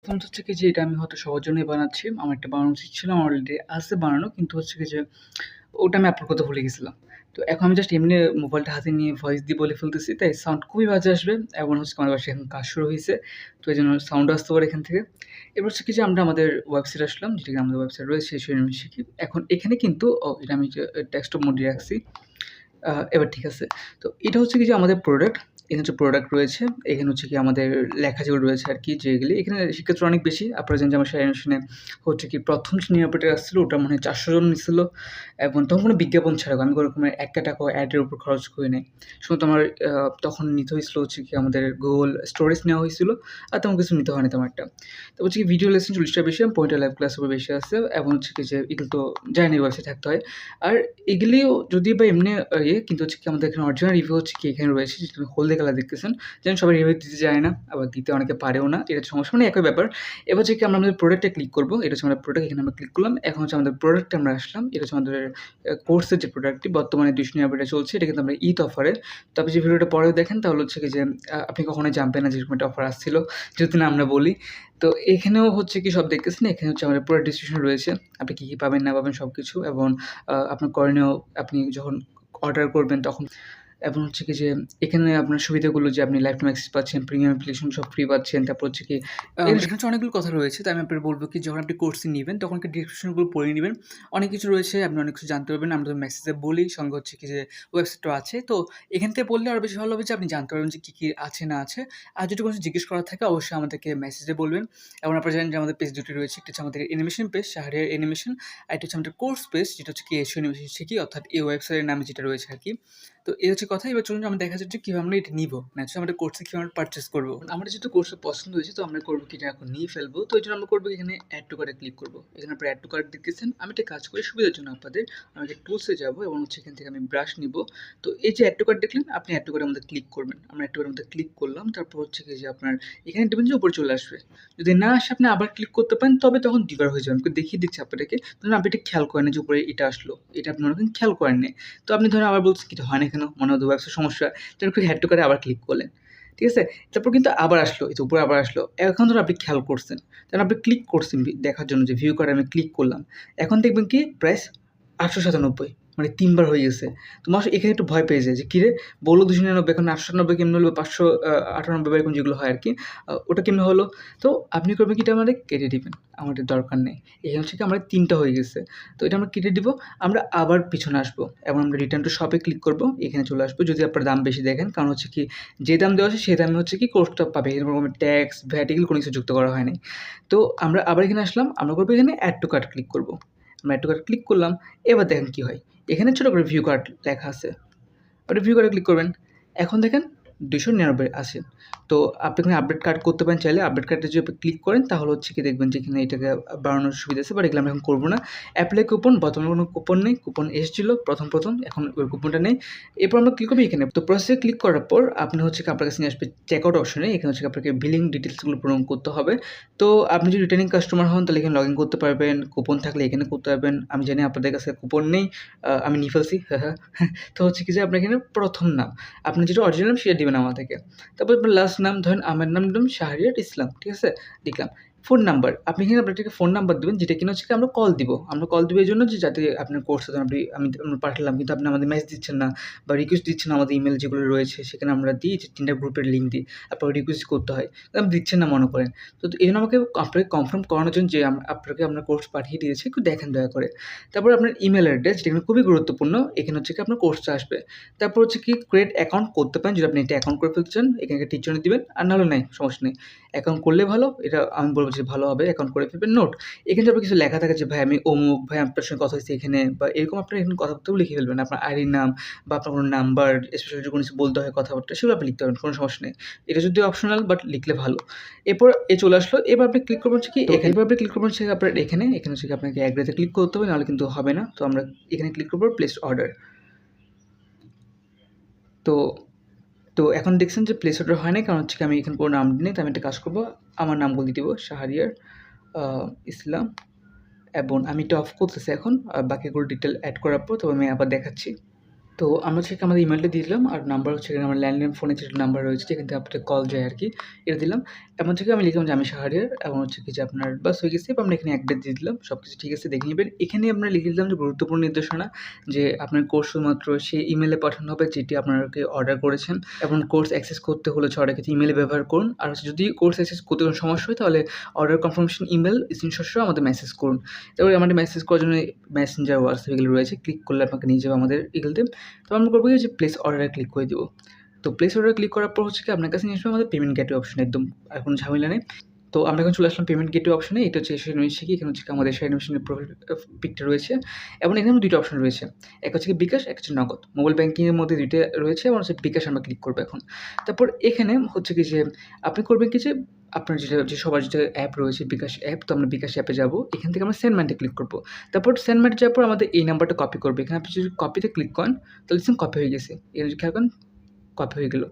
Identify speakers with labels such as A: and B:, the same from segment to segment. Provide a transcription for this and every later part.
A: প্রথমত হচ্ছে কি যে এটা আমি হয়তো সবার জন্যই বানাচ্ছি। আমার একটা বানানো উচিত ছিল। আমার অলরেডি আছে বানানো। কিন্তু হচ্ছে কি যে ওটা আমি আপলোড করতে ভুলে গেছিলাম। তো এখন আমি জাস্ট এমনি মোবাইলটা হাতে নিয়ে ভয়েস দিয়ে বলে ফেলতেছি। তাই সাউন্ড খুবই বাজে আসবে। এবং হচ্ছে আমার বাসায় এখন কাজ শুরু হইছে। তো এজন্য সাউন্ড আসতে পারে এখান থেকে। এবার হচ্ছে কি যে আমরা আমাদের ওয়েবসাইটে আসলাম। যেটা কিনা আমাদের ওয়েবসাইট রয়েছে শিরোনাম শিখি। এখন এখানে কিন্তু এটা আমি যে ডেস্কটপ মোডে রাখছি। এবার ঠিক আছে। তো এটা হচ্ছে কি যে আমাদের প্রোডাক্ট। এখানে হচ্ছে প্রোডাক্ট রয়েছে। এখানে হচ্ছে কি আমাদের লেখা যেগুলো রয়েছে আরকি যেগুলি এখানে শিক্ষার্থী অনেক বেশি। আপনারা জানেন যে আমার অ্যানিমেশনে হচ্ছে কি ১ম শ্রেণী অপারেটর আসছিল ওটা মনে হয় ৪০০ জন নিছিল। এবং তখন কোনো বিজ্ঞাপন ছাড়া আমি কোনোরকমের একটা টাকাও অ্যাডের উপর খরচ করি নাই। শুধু আমার তখন নিতে হয়েছিল হচ্ছে কি আমাদের Google স্টোরেজ নেওয়া হয়েছিল। আর তেমন কিছু নিতে হয়নি তেমন একটা। তো হচ্ছে কি ভিডিও লেসন ৪০ টা বেশি, পয়েন্টের লাইভ ক্লাসের উপর বেশি আছে এবং হচ্ছে কি যে এগুলো তো জানেনই ওয়েবসাইটে থাকতে হয়। আর এগুলিও যদিও বা এমনি কিন্তু হচ্ছে কি আমাদের এখানে অরিজিনাল রিভিউ হচ্ছে কি এখানে রয়েছে যেটা হলদে কালার দেখতেছেন। যেন সবাই রিভিউ দিতে চায় না, আবার দিতে অনেকে পারেও না। এটা সমস্যা মানে একই ব্যাপার। এবার হচ্ছে কি আমরা আমাদের প্রোডাক্টে ক্লিক করব। এটা হচ্ছে আমাদের প্রোডাক্ট এখানে আমরা ক্লিক করলাম। এখন হচ্ছে আমাদের প্রোডাক্টে আমরা আসলাম। এটা হচ্ছে আমাদের কোর্সের যে প্রোডাক্টটি বর্তমানে ২০০ এটা চলছে। এটা কিন্তু আমরা ঈদ অফারে। তো আপনি যে ভিডিওটা পরেও দেখেন তাহলে হচ্ছে কি যে আপনি কখনোই জানবেন না যে এরকম একটা অফার আসছিল। যদি না আমরা বলি। তো এখানেও হচ্ছে কি সব দেখতেছেন, এখানে হচ্ছে আমাদের পুরা ডিসক্রিপশন রয়েছে। আপনি কি পাবেন না পাবেন সবকিছু এবং আপনার করণীয় আপনি যখন অর্ডার করবেন তখন এবং হচ্ছে কি যে এখানে আপনার সুবিধাগুলো যে আপনি লাইফটাইম অ্যাক্সেস পাচ্ছেন, প্রিমিয়াম অ্যাপ্লিকেশন সব ফ্রি পাচ্ছেন। তারপর হচ্ছে কি এখানে হচ্ছে অনেকগুলো কথা রয়েছে। তাই আমি আপনাকে বলব কি যখন আপনি কোর্সটি নিবেন তখন কি ডেসক্রিপশনগুলো পড়ে নিবেন। অনেক কিছু রয়েছে, আপনি অনেক কিছু জানতে পারবেন। আমরা তো মেসেজে বলি, সঙ্গে হচ্ছে কি যে ওয়েবসাইটটাও আছে। তো এখান থেকে পড়লে আরো বেশি ভালো হবে যে আপনি জানতে পারবেন যে কি আছে না আছে। আর যদি কোনো কিছু জিজ্ঞেস করার থাকে অবশ্যই আমাদেরকে মেসেজে বলবেন। এবং আপনারা জানেন যে আমাদের পেজ দুটি রয়েছে। একটা হচ্ছে আমাদের অ্যানিমেশন পেজ, শাহরিয়ার অ্যানিমেশন। আরেকটা হচ্ছে আমাদের কোর্স পেজ যেটা হচ্ছে কি এশিয়া অ্যানিমেশন শিখি অর্থাৎ এই ওয়েবসাইটের নামে যেটা রয়েছে আরকি। তো এই হচ্ছে কথা। এবার চলুন আমরা দেখা যাক যে কিভাবে আমরা এটা নিবো। না হচ্ছে আমাদের কোর্সে কিভাবে আমরা পারচেজ করবো। আমার যেহেতু কোর্সটা পছন্দ হয়েছে তো আমরা করবো কি এটা এখন নিয়ে ফেলবো। তো এজন্য আমরা করবো এখানে অ্যাড টু কার্টে ক্লিক করবো। এখানে আপনারা অ্যাড টু কার্ট দেখতেছেন। আমি একটা কাজ করি সুবিধার জন্য আপনাদের। আমি একটা টুলসে যাবো এবং হচ্ছে এখান থেকে আমি ব্রাশ নিবো। তো এই যে অ্যাড টু কার্ট দেখলেন, আপনি অ্যাড টু কার্টের মধ্যে ক্লিক করবেন। আমরা অ্যাড টু কার্টের মধ্যে ক্লিক করলাম। তারপর হচ্ছে কি যে আপনার এখানে দেখবেন যে উপরে চলে আসবে। যদি না আসে আপনি আবার ক্লিক করতে পারেন তবে তখন ডিভার হয়ে যাবে। আমি দেখিয়ে দিচ্ছি আপনাদেরকে। ধরুন আপনি এটা খেয়াল করেন যে উপরে এটা আসলো। এটা আপনি মনে করেন খেয়াল করেন নাই। তো আপনি ধরেন আবার বলছেন কিছু হয় না কেন? মনে হয় ওয়েবসাইট সমস্যা। তখন করে অ্যাড টু কার্টে আবার ক্লিক করলেন। ঠিক আছে? তারপর কিন্তু আবার আসলো। এই তো উপরে আবার আসলো। এখন ধরুন আপনি খেয়াল করছেন। তখন আপনি ক্লিক করছেন দেখার জন্য যে ভিউ কার্ডে আমি ক্লিক করলাম। এখন দেখবেন কি প্রাইস ৮৯৭ মানে ৩ বার হয়ে গেছে। তো মানুষ এখানে একটু ভয় পেয়ে যায় যে কিরে বলল ২৯৯ এখন ৮৯৭ কেমনে হলো ৫৯৮ বা এরকম যেগুলো হয় আরকি। ওটা কেমনে হলো? তো আপনি করবেন কি এটা আমাদের কেটে দিবেন। আমাদের দরকার নেই। এখানে হচ্ছে কি আমাদের ৩ টা হয়ে গেছে। তো এটা আমরা কেটে দিব। আমরা আবার পিছনে আসবো এবং আমরা রিটার্ন টু শপে ক্লিক করব। এখানে চলে আসবো যদি আপনার দাম বেশি দেখেন। কারণ হচ্ছে কি যে দাম দেওয়া আছে সেই দামে হচ্ছে কি কোর্সটা পাবে। এরকম ট্যাক্স, ভ্যাট এগুলো কোনো কিছু যুক্ত করা হয় নাই। তো আমরা আবার এখানে আসলাম। আমরা করবো এখানে অ্যাড টু কার্ট ক্লিক করব। আমরা অ্যাড টু কার্ট ক্লিক করলাম। এবার দেখেন কি হয়। এখানে ছোট করে ভিউ কার্ট লেখা আছে। আপনি ভিউ কার্টে ক্লিক করবেন। এখন দেখেন ২৯৯ আছে। তো আপনি এখানে আপডেট কার্ড করতে পারেন চাইলে। আপডেট কার্ডে যদি আপনি ক্লিক করেন তাহলে হচ্ছে কি দেখবেন যে এখানে এটাকে বাড়ানোর সুবিধা আছে। বাট এগুলো আমরা এখন করব না। এপ্লাই কুপন বর্তমানে কোনো কুপন নেই। কুপন এসেছিল প্রথম। এখন ওই কুপনটা নেই। এরপর আমরা ক্লিক করব এখানে। তো প্রসেসে ক্লিক করার পর আপনি হচ্ছে কি আপনার কাছে নিয়ে আসবে চেকআউট অপশনে। এখানে হচ্ছে আপনাকে বিলিং ডিটেইলসগুলো পূরণ করতে হবে। তো আপনি যদি রিটার্নিং কাস্টমার হন তাহলে এখানে লগইন করতে পারবেন। কুপন থাকলে এখানে করতে পারবেন। আমি জানি আপনাদের কাছে কুপন নেই। আমি নিয়ে ফেলছি। তো হচ্ছে কি যে আপনার এখানে ১ম নাম। আপনি যেটা অরিজিনাল নাম সেটা দিবেন আমাদেরকে। তারপর আপনার লাস্ট নাম ধরেন আমার নাম দিলাম শাহরিয়ার ইসলাম। ঠিক আছে? লিখলাম। Phone number. আপনি এখানে আপনাদেরকে ফোন নাম্বার দিবেন যেটা কিনা হচ্ছে আমরা কল দিব। আমরা কল দিব এজন্য যে যাতে আপনার কোর্সে আমরা পাঠালাম কিন্তু আপনি আমাদের মেসেজ দিচ্ছেন না বা রিকোয়েস্ট দিচ্ছেন না আমাদের ইমেইল যেগুলো রয়েছে সেখানে আমরা দিই যে ৩ টা গ্রুপের লিঙ্ক দিই। আপনাকে রিকোয়েস্ট করতে হয়। আপনি দিচ্ছেন না মনে করেন। তো এজন্য আপনাকে কনফার্ম করানোর জন্য যে আপনাকে আমরা কোর্স পাঠিয়ে দিয়েছি একটু দেখেন দয়া করে। তারপর আপনার ইমেইল অ্যাড্রেস যেটা কিনা খুবই গুরুত্বপূর্ণ। এখানে হচ্ছে কি আপনার কোর্সটা আসবে। তারপর হচ্ছে কি ক্রিয়েট অ্যাকাউন্ট করতে পারেন যদি আপনি এটা অ্যাকাউন্ট করে ফেলতে চান। এখানে টিক চিহ্ন দিবেন। আর নাহলে নাই সমস্যা নেই। অ্যাকাউন্ট করলে ভালো। এটা আমি বলব যে ভালো হবে। অ্যাকাউন্ট করে ফেলবেন। নোট এখানে যদি আপনার কিছু লেখা থাকে যে ভাই আমি অমুক, ভাই আপনার সঙ্গে কথা হইছে এখানে বা এরকম আপনার এখানে কথাবার্তাও লিখে ফেলবেন। আপনার আইডির নাম বা আপনার কোনো নাম্বার স্পেশাল যদি কোনো কিছু বলতে হয় কথাবার্তা সেগুলো আপনি লিখতে পারবেন। কোনো সমস্যা নেই। এটা যদিও অপশনাল বাট লিখলে ভালো। এরপর চলে আসলো। এবার আপনি ক্লিক করবেন হচ্ছে কি এরপর আপনি ক্লিক করবেন হচ্ছে আপনার এখানে হচ্ছে কি আপনাকে এগ্রিতে ক্লিক করতে হবে নাহলে কিন্তু হবে না। তো আমরা এখানে ক্লিক করব প্লেস অর্ডার। তো তো এখন দেখছেন যে প্লেস অর্ডার হয় নাই কারণ হচ্ছে কি আমি এখানে কোনো নাম দিই নাই। তো আমি একটা কাজ করব। আমার নামগুলো দিয়ে দিব শাহরিয়ার ইসলাম এবং আমি এটা অফ করতেছি এখন। বাকিগুলো ডিটেইল এড করার পর তবে আমি আবার দেখাচ্ছি। তো আমরা হচ্ছে আমাদের ইমেলটা দিয়ে দিলাম আর নাম্বার হচ্ছে এখানে আমার ল্যান্ডলাইন ফোনে যেটা নাম্বার রয়েছে যেখান থেকে আপনাদের কল যায় আরকি, এটা দিলাম। এমন থেকে আমি লিখলাম যে আমি শাহরিয়ার এবং হচ্ছে কি যে আপনার বাস হয়ে গেছে। এবার আমরা এখানে অ্যাড্রেস দিয়ে দিলাম। সবকিছু ঠিক আছে দেখে নিবেন। এখানে আমরা লিখে দিলাম যে গুরুত্বপূর্ণ নির্দেশনা যে আপনার কোর্স শুধুমাত্র সেই ইমেইলে পাঠানো হবে যেটি আপনাকে অর্ডার করেছেন এবং কোর্স অ্যাক্সেস করতে হলে হচ্ছে অর্ডার ক্ষেত্রে ইমেইল ব্যবহার করুন। আর হচ্ছে যদি কোর্স অ্যাক্সেস করতে কোনো সমস্যা হয় তাহলে অর্ডার কনফার্মেশন ইমেইল স্ক্রিনশট সহ আমাদের মেসেজ করুন। তারপরে আমাদের মেসেজ করার জন্য মেসেঞ্জার, হোয়াটসঅ্যাপ এগুলো রয়েছে। ক্লিক করলে আপনাকে নিয়ে যাবে আমাদের এগুলোতে। তো আমরা করবো কি যে প্লেস অর্ডারে ক্লিক করে দিব। তো প্লেস অর্ডারে ক্লিক করার পর হচ্ছে কি আপনার কাছে নিয়ে আসবে আমাদের পেমেন্ট গেটওয়ে অপশন, একদম আর কোনো ঝামেলা নেই। তো আমরা এখন চলে আসলাম পেমেন্ট গেটওয়ে অপশনে। এটা হচ্ছে এশিয়ান কি এখানে হচ্ছে আমাদের এশিয়ান মেশিনের প্রোফাইল পিকটা রয়েছে এবং এখানে ২ টা অপশন রয়েছে। এক হচ্ছে কি বিকাশ, এক হচ্ছে নগদ। মোবাইল ব্যাংকিংয়ের মধ্যে ২ টা রয়েছে এবং হচ্ছে বিকাশ আমরা ক্লিক করবো এখন। তারপর এখানে হচ্ছে কি যে আপনি করবেন কি যে আপনার যে সবার যেটা অ্যাপ রয়েছে বিকাশ অ্যাপ, তো আমরা বিকাশ অ্যাপে যাবো। এখান থেকে আমরা সেন্ড মানিতে ক্লিক করবো। তারপর সেন্ড মানি যাওয়ার পর আমাদের এই নাম্বারটা কপি করবে। এখানে আপনি যদি কপিতে ক্লিক করেন তাহলে দেখছেন কপি হয়ে গেছে। এর খেয়াল করেন কপি হয়ে গেল।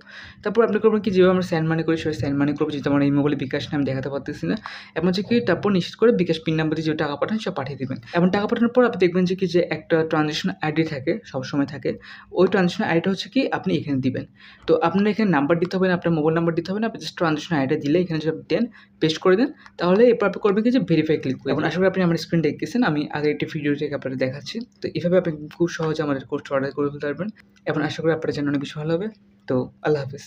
A: তারপর আপনি করবেন কি যেভাবে আমরা সেন্ড মানি করি সেভাবে সেন্ড মানি করবো, যেহেতু আমার এই মোবাইলে বিকাশ নাম দেখাতে পারতেছি না। এমন হচ্ছে কি তারপর নিশ্চিত করে বিকাশ পিন নাম্বার দিয়ে যে টাকা পাঠান সেটা পাঠিয়ে দিবেন। এবং টাকা পাঠানোর পর আপনি দেখবেন যে কি যে একটা ট্রানজ্যাকশন আইডি থাকে, সবসময় থাকে। ওই ট্রানজ্যাকশন আইডিটা হচ্ছে কি আপনি এখানে দিবেন। তো আপনার এখানে নাম্বার দিতে হবে না, আপনার মোবাইল নাম্বার দিতে হবে না। আপনি জাস্ট ট্রানজ্যাকশন আইডিটা দিলে এখানে যদি দেন, পেস্ট করে দেন, তাহলে এরপর আপনি করবেন কি যে ভেরিফাই ক্লিক করবেন। এখন আশা করি আপনি আমার স্ক্রিন দেখতেছেন। আমি আগে একটি ভিডিও থেকে আপনাদের দেখাচ্ছি। তো এভাবে আপনি খুব সহজে আমাদের কোর্সটা অর্ডার করে ফেলতে পারবেন। এবং আশা করি আপনাদের জন্য অনেক বেশি ভালো হবে। তো আল্লাহ হাফেজ।